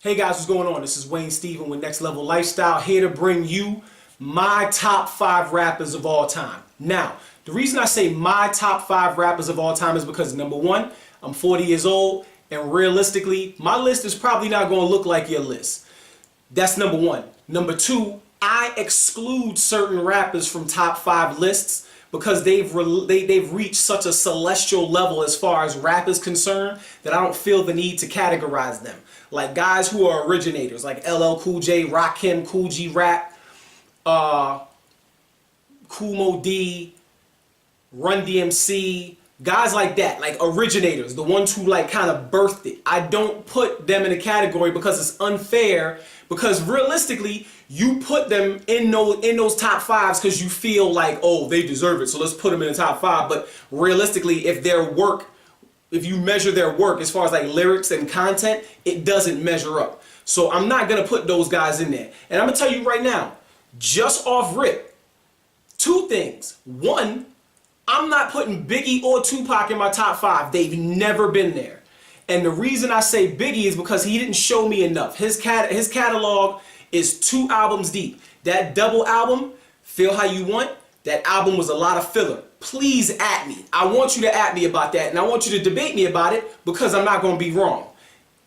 Hey guys, what's going on? This is Wayne Steven with Next Level Lifestyle, here to bring you my top 5 rappers of all time. Now, the reason I say my top 5 rappers of all time is because number one, I'm 40 years old, and realistically, my list is probably not going to look like your list. That's number one. Number two, I exclude certain rappers from top 5 lists because they've reached such a celestial level as far as rap is concerned that I don't feel the need to categorize them. Like guys who are originators, like LL Cool J, Rakim, Cool G Rap, Kool Moe Dee, Run DMC, guys like that, like originators, the ones who like kind of birthed it. I don't put them in a category because it's unfair, because realistically, you put them in those top 5s because you feel like, oh, they deserve it, so let's put them in the top 5. But realistically, if you measure their work as far as like lyrics and content, it doesn't measure up. So I'm not going to put those guys in there. And I'm going to tell you right now, just off rip, 2 things. One, I'm not putting Biggie or Tupac in my top 5. They've never been there. And the reason I say Biggie is because he didn't show me enough. His catalog is 2 albums deep. That double album, Feel How You Want, that album was a lot of filler. Please at me. I want you to at me about that, and I want you to debate me about it because I'm not going to be wrong.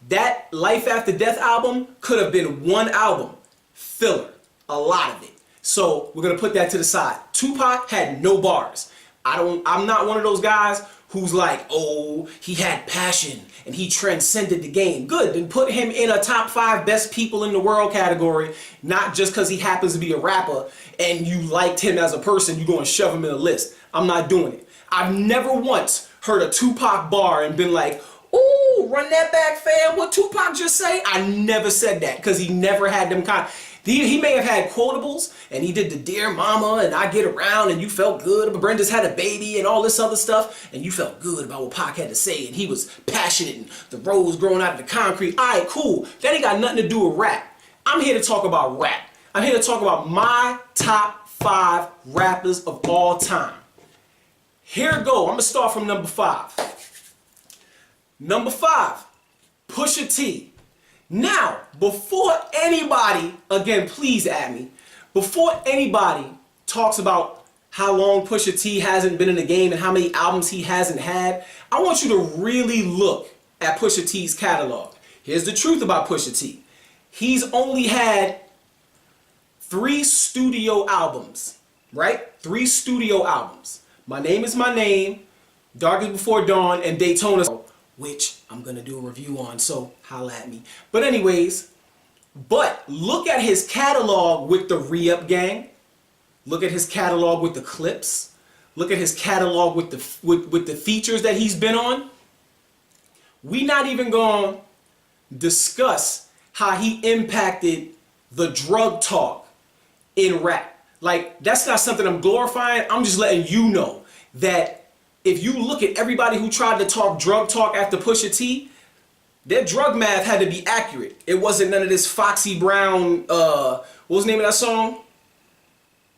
That Life After Death album could have been 1 album. Filler. A lot of it. So we're going to put that to the side. Tupac had no bars. I'm not one of those guys who's like, oh, he had passion and he transcended the game. Good, then put him in a top 5 best people in the world category, not just because he happens to be a rapper and you liked him as a person, you're going to shove him in a list. I'm not doing it. I've never once heard a Tupac bar and been like, ooh, run that back, fam. What Tupac just say? I never said that because he never had them kind. He may have had quotables, and he did the Dear Mama, and I Get Around, and you felt good, but Brenda's had a baby, and all this other stuff, and you felt good about what Pac had to say, and he was passionate, and the rose growing out of the concrete. All right, cool. That ain't got nothing to do with rap. I'm here to talk about rap. I'm here to talk about my top 5 rappers of all time. Here we go. I'm going to start from number 5. Number 5, Pusha T. Now, before anybody, again, please at me, before anybody talks about how long Pusha T hasn't been in the game and how many albums he hasn't had, I want you to really look at Pusha T's catalog. Here's the truth about Pusha T. He's only had 3 studio albums, right? 3 studio albums. My Name Is My Name, Darkest Before Dawn, and Daytona, which I'm going to do a review on, so holla at me. But anyways, look at his catalog with the Re-Up Gang. Look at his catalog with the Clips. Look at his catalog with the features that he's been on. We not even going to discuss how he impacted the drug talk in rap. Like, that's not something I'm glorifying. I'm just letting you know that if you look at everybody who tried to talk drug talk after Pusha T, their drug math had to be accurate. It wasn't none of this Foxy Brown, what was the name of that song?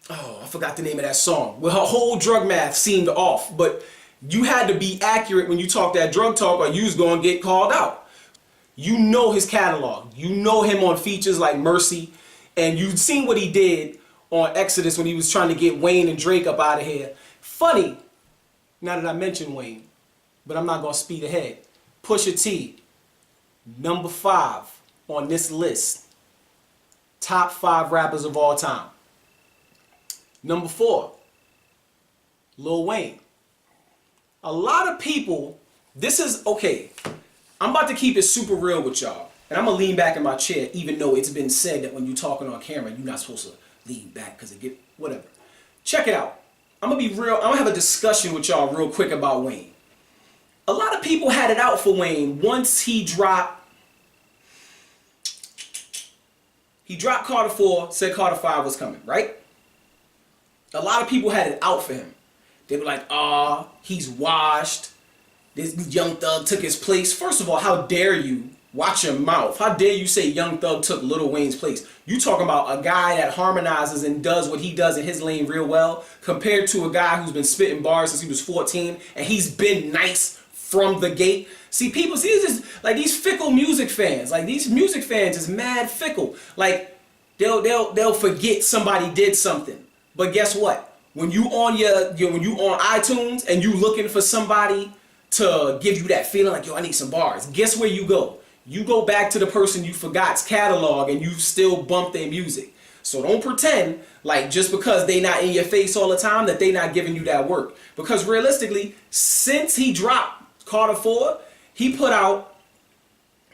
Oh, I forgot the name of that song. Well, her whole drug math seemed off, but you had to be accurate when you talk that drug talk or you was going to get called out. You know his catalog. You know him on features like Mercy, and you've seen what he did on Exodus when he was trying to get Wayne and Drake up out of here. Funny, now that I mentioned Wayne, but I'm not going to speed ahead. Pusha T, number 5 on this list. Top 5 rappers of all time. Number 4, Lil Wayne. A lot of people, okay, I'm about to keep it super real with y'all. And I'm going to lean back in my chair even though it's been said that when you're talking on camera, you're not supposed to lean back because it get, whatever. Check it out. I'm going to be real. I'm going to have a discussion with y'all real quick about Wayne. A lot of people had it out for Wayne once he dropped Carter 4, said Carter 5 was coming, right? A lot of people had it out for him. They were like, he's washed. This Young Thug took his place. First of all, how dare you? Watch your mouth. How dare you say Young Thug took Lil Wayne's place? You talking about a guy that harmonizes and does what he does in his lane real well compared to a guy who's been spitting bars since he was 14 and he's been nice from the gate. See, people, see, this like these fickle music fans. Like these music fans is mad fickle. Like they'll forget somebody did something. But guess what? When you on when you on iTunes and you looking for somebody to give you that feeling like, yo, I need some bars. Guess where you go? You go back to the person you forgot's catalog and you still bump their music. So don't pretend like just because they not in your face all the time that they not giving you that work. Because realistically, since he dropped Carter 4, he put out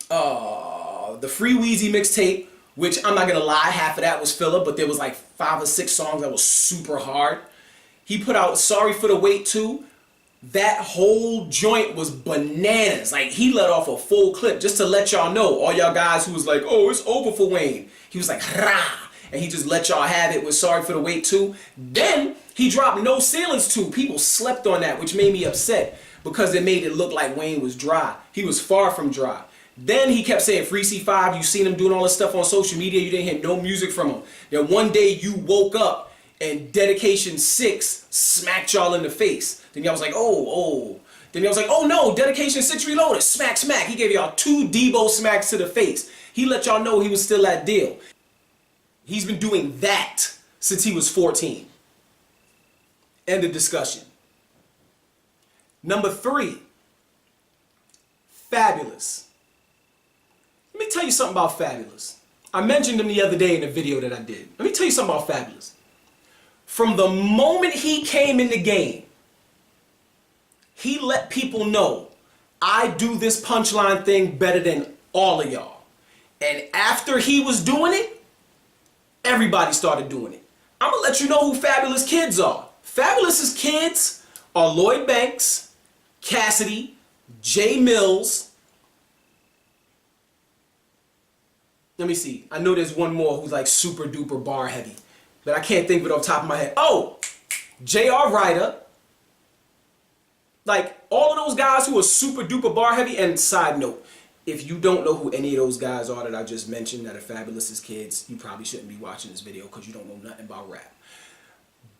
the Free Weezy mixtape, which I'm not gonna lie, half of that was filler, but there was like 5 or 6 songs that was super hard. He put out Sorry for the Wait 2. That whole joint was bananas. Like, he let off a full clip just to let y'all know, all y'all guys who was like, oh, it's over for Wayne. He was like, rah, and he just let y'all have it with Sorry for the Wait 2. Then he dropped No Ceilings 2. People slept on that, which made me upset because it made it look like Wayne was dry. He was far from dry. Then he kept saying Free C5. You seen him doing all this stuff on social media. You didn't hear no music from him. Then one day you woke up and Dedication 6 smacked y'all in the face. Then y'all was like, oh. Then y'all was like, oh no, Dedication 6 Reloaded. Smack, smack. He gave y'all 2 Debo smacks to the face. He let y'all know he was still that deal. He's been doing that since he was 14. End of discussion. Number 3, Fabolous. Let me tell you something about Fabolous. I mentioned him the other day in a video that I did. Let me tell you something about Fabolous. From the moment he came in the game, he let people know, I do this punchline thing better than all of y'all. And after he was doing it, everybody started doing it. I'm gonna let you know who Fabolous kids are. Fabolous's kids are Lloyd Banks, Cassidy, Jay Mills. Let me see. I know there's one more who's like super duper bar heavy, but I can't think of it off the top of my head. Oh, J.R. Ryder. Like, all of those guys who are super duper bar heavy. And side note, if you don't know who any of those guys are that I just mentioned that are Fabolous's kids, you probably shouldn't be watching this video because you don't know nothing about rap.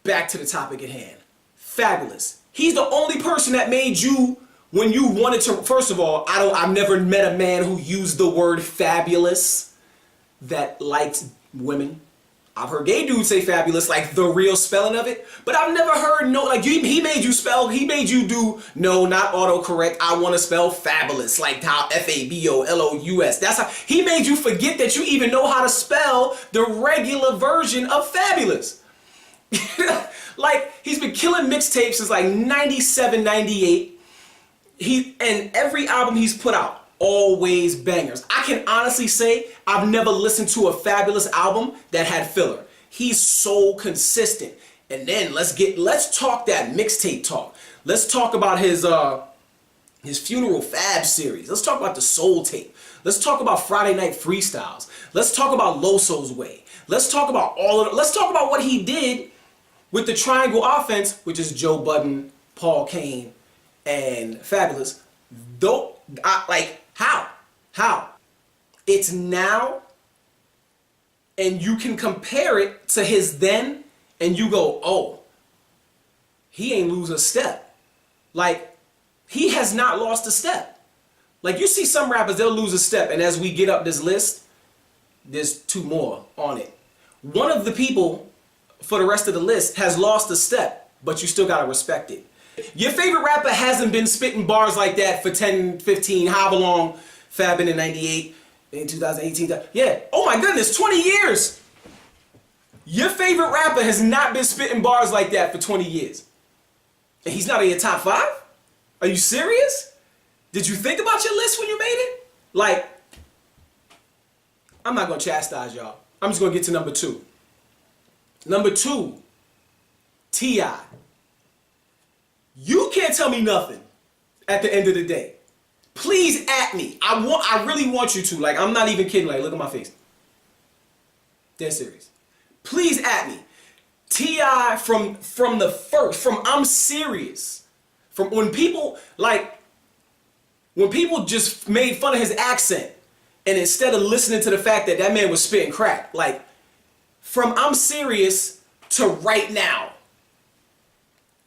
Back to the topic at hand. Fabolous. He's the only person that made you, when you wanted to, first of all, I've never met a man who used the word fabulous that liked women. I've heard gay dudes say fabulous, like the real spelling of it, but I've never heard like he made you do, no, not autocorrect, I want to spell fabulous, like how F-A-B-O-L-O-U-S. That's how, he made you forget that you even know how to spell the regular version of fabulous. Like, he's been killing mixtapes since like 97, 98. And every album he's put out, always bangers. I can honestly say I've never listened to a Fabolous album that had filler. He's so consistent. And then let's talk that mixtape talk. Let's talk about his Funeral Fab series. Let's talk about the Soul Tape. Let's talk about Friday Night Freestyles. Let's talk about Loso's Way. Let's talk about let's talk about what he did with the Triangle Offense, which is Joe Budden, Paul Kane, and Fabolous. How? It's now, and you can compare it to his then, and you go, oh, he ain't lose a step. Like, he has not lost a step. Like, you see some rappers, they'll lose a step, and as we get up this list, there's 2 more on it. One of the people for the rest of the list has lost a step, but you still gotta respect it. Your favorite rapper hasn't been spitting bars like that for 10, 15, however long Fab been in 98, in 2018. Yeah, oh my goodness, 20 years. Your favorite rapper has not been spitting bars like that for 20 years. And he's not in your top 5? Are you serious? Did you think about your list when you made it? Like, I'm not gonna chastise y'all. I'm just gonna get to number 2. Number 2, T.I. You can't tell me nothing at the end of the day. Please at me. I really want you to. Like, I'm not even kidding. Like, look at my face. Dead serious. Please at me. T.I. from the first, from I'm Serious. From when people just made fun of his accent, and instead of listening to the fact that that man was spitting crack, like, from I'm Serious to right now,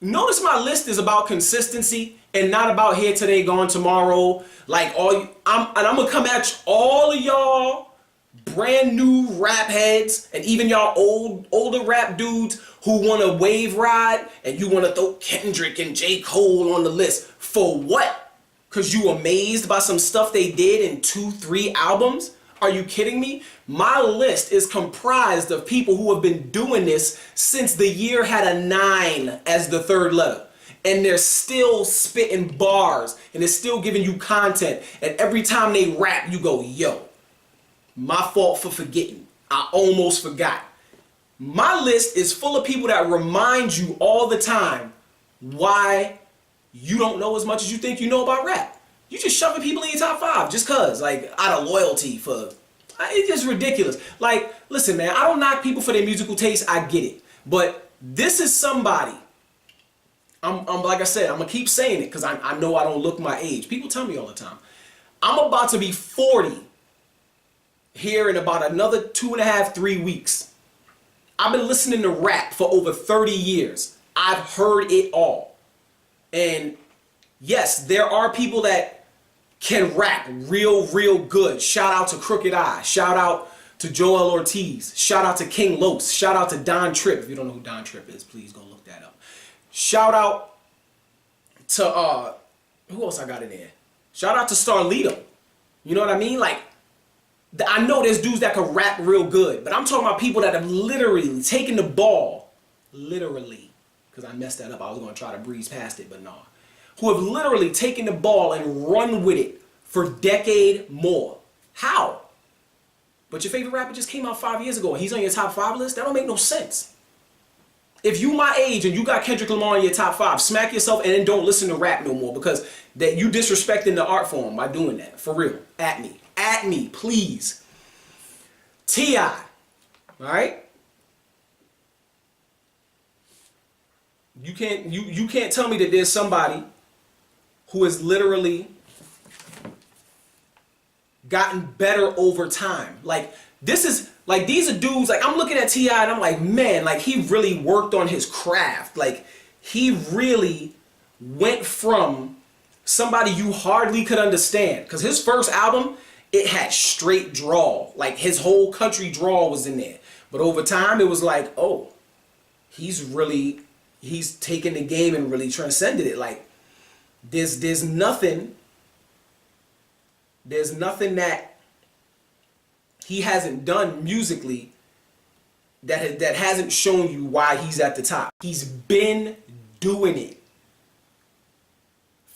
Notice my list is about consistency and not about here today, gone tomorrow. Like I'm gonna come at all of y'all brand new rap heads and even y'all older rap dudes who want to wave ride and you want to throw Kendrick and J. Cole on the list. For what? Because you amazed by some stuff they did in 2-3 albums? Are you kidding me? My list is comprised of people who have been doing this since the year had a 9 as the third letter. And they're still spitting bars and they're still giving you content. And every time they rap, you go, yo, my fault for forgetting. I almost forgot. My list is full of people that remind you all the time why you don't know as much as you think you know about rap. You just shoving people in your top 5 just cause, like, out of loyalty for, it's just ridiculous. Like, listen, man, I don't knock people for their musical taste. I get it. But this is somebody, I'm like I said, I'm gonna keep saying it because I know I don't look my age. People tell me all the time. I'm about to be 40 here in about another 2.5, 3 weeks. I've been listening to rap for over 30 years. I've heard it all. And yes, there are people that can rap real good. Shout out to Crooked I. Shout out to Joel Ortiz. Shout out to King Los. Shout out to Don Tripp. If you don't know who Don Tripp is, please go look that up. Shout out to, who else I got in there? Shout out to Starlito. You know what I mean? Like, I know there's dudes that can rap real good, but I'm talking about people that have literally taken the ball, literally, because I messed that up. I was going to try to breeze past it, but no. Who have literally taken the ball and run with it for a decade more. How? But your favorite rapper just came out 5 years ago and he's on your top 5 list? That don't make no sense. If you my age and you got Kendrick Lamar in your top 5, smack yourself and then don't listen to rap no more because that you disrespecting the art form by doing that. For real. At me, please. T.I. Alright? You can't tell me that there's somebody who has literally gotten better over time. Like, this is, like, these are dudes, like, I'm looking at T.I. and I'm like, man, like, he really worked on his craft. Like, he really went from somebody you hardly could understand. Because his first album, it had straight drawl. Like, his whole country drawl was in there. But over time, it was like, oh, he's taken the game and really transcended it. Like, there's nothing that he hasn't done musically that hasn't shown you why he's at the top. He's been doing it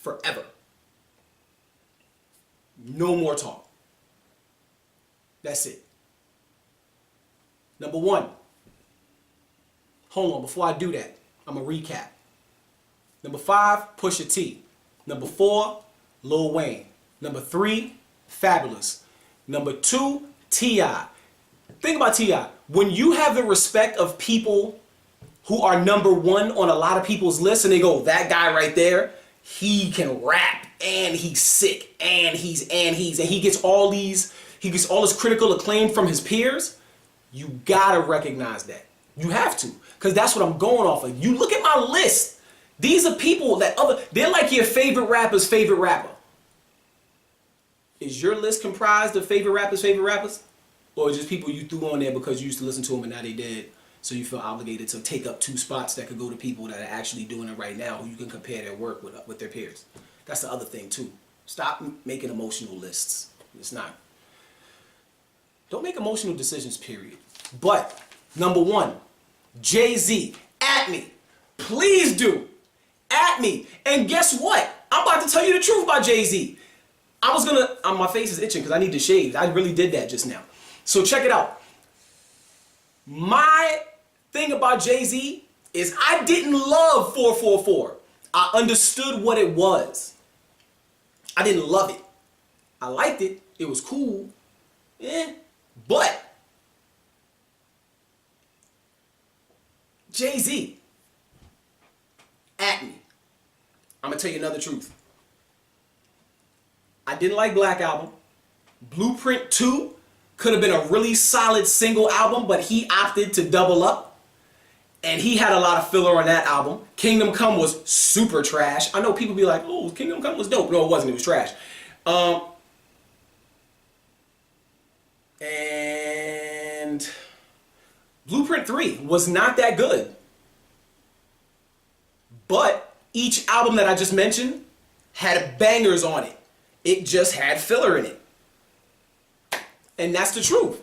forever. No more talk. That's it. Number 1. Hold on, before I do that, I'm going to recap. Number 5, Pusha T. Number 4, Lil Wayne. Number 3, Fabulous. Number 2, T.I. Think about T.I. When you have the respect of people who are number 1 on a lot of people's lists and they go, that guy right there, he can rap and he's sick and he gets all this critical acclaim from his peers, you gotta recognize that. You have to, because that's what I'm going off of. You look at my list. These are people that they're like your favorite rapper's favorite rapper. Is your list comprised of favorite rappers? Or just people you threw on there because you used to listen to them and now they dead, so you feel obligated to take up 2 spots that could go to people that are actually doing it right now who you can compare their work with their peers? That's the other thing too. Stop making emotional lists. Don't make emotional decisions, period. But, number 1, Jay-Z, at me. Please do. At me. And guess what? I'm about to tell you the truth about Jay-Z. My face is itching because I need to shave. I really did that just now. So check it out. My thing about Jay-Z is I didn't love 444. I understood what it was. I didn't love it. I liked it. It was cool. But Jay-Z, at me. I'm going to tell you another truth. I didn't like Black Album. Blueprint 2 could have been a really solid single album, but he opted to double up. And he had a lot of filler on that album. Kingdom Come was super trash. I know people be like, oh, Kingdom Come was dope. No, it wasn't. It was trash. And Blueprint 3 was not that good. But each album that I just mentioned had bangers on it. It just had filler in it. And that's the truth.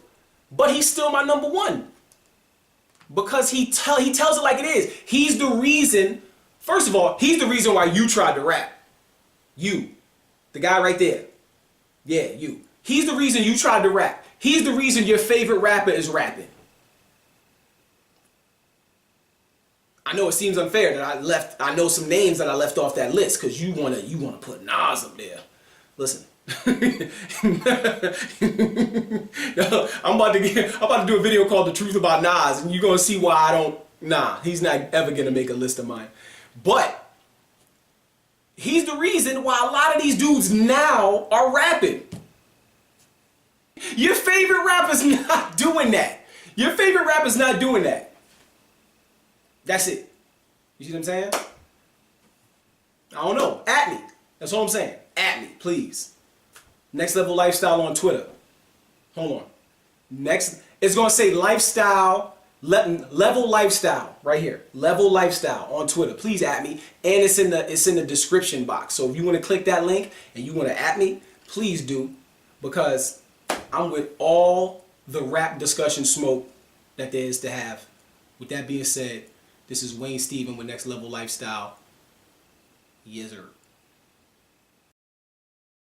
But he's still my number one. Because he tells it like it is. He's the reason, first of all, he's the reason why you tried to rap. You. The guy right there. Yeah, you. He's the reason you tried to rap. He's the reason your favorite rapper is rapping. I know it seems unfair that I know some names that I left off that list because you wanna put Nas up there. Listen. I'm about to do a video called The Truth About Nas, and you're gonna see why he's not ever gonna make a list of mine. But he's the reason why a lot of these dudes now are rapping. Your favorite rapper's not doing that. Your favorite rapper's not doing that. That's it. You see what I'm saying? I don't know. At me. That's all I'm saying. At me, please. Next Level Lifestyle on Twitter. Hold on. Next, it's going to say Lifestyle, Level Lifestyle right here. Level Lifestyle on Twitter. Please at me. And it's in the description box. So if you want to click that link and you want to at me, please do. Because I'm with all the rap discussion smoke that there is to have. With that being said, this is Wayne Steven with Next Level Lifestyle. Yes, sir.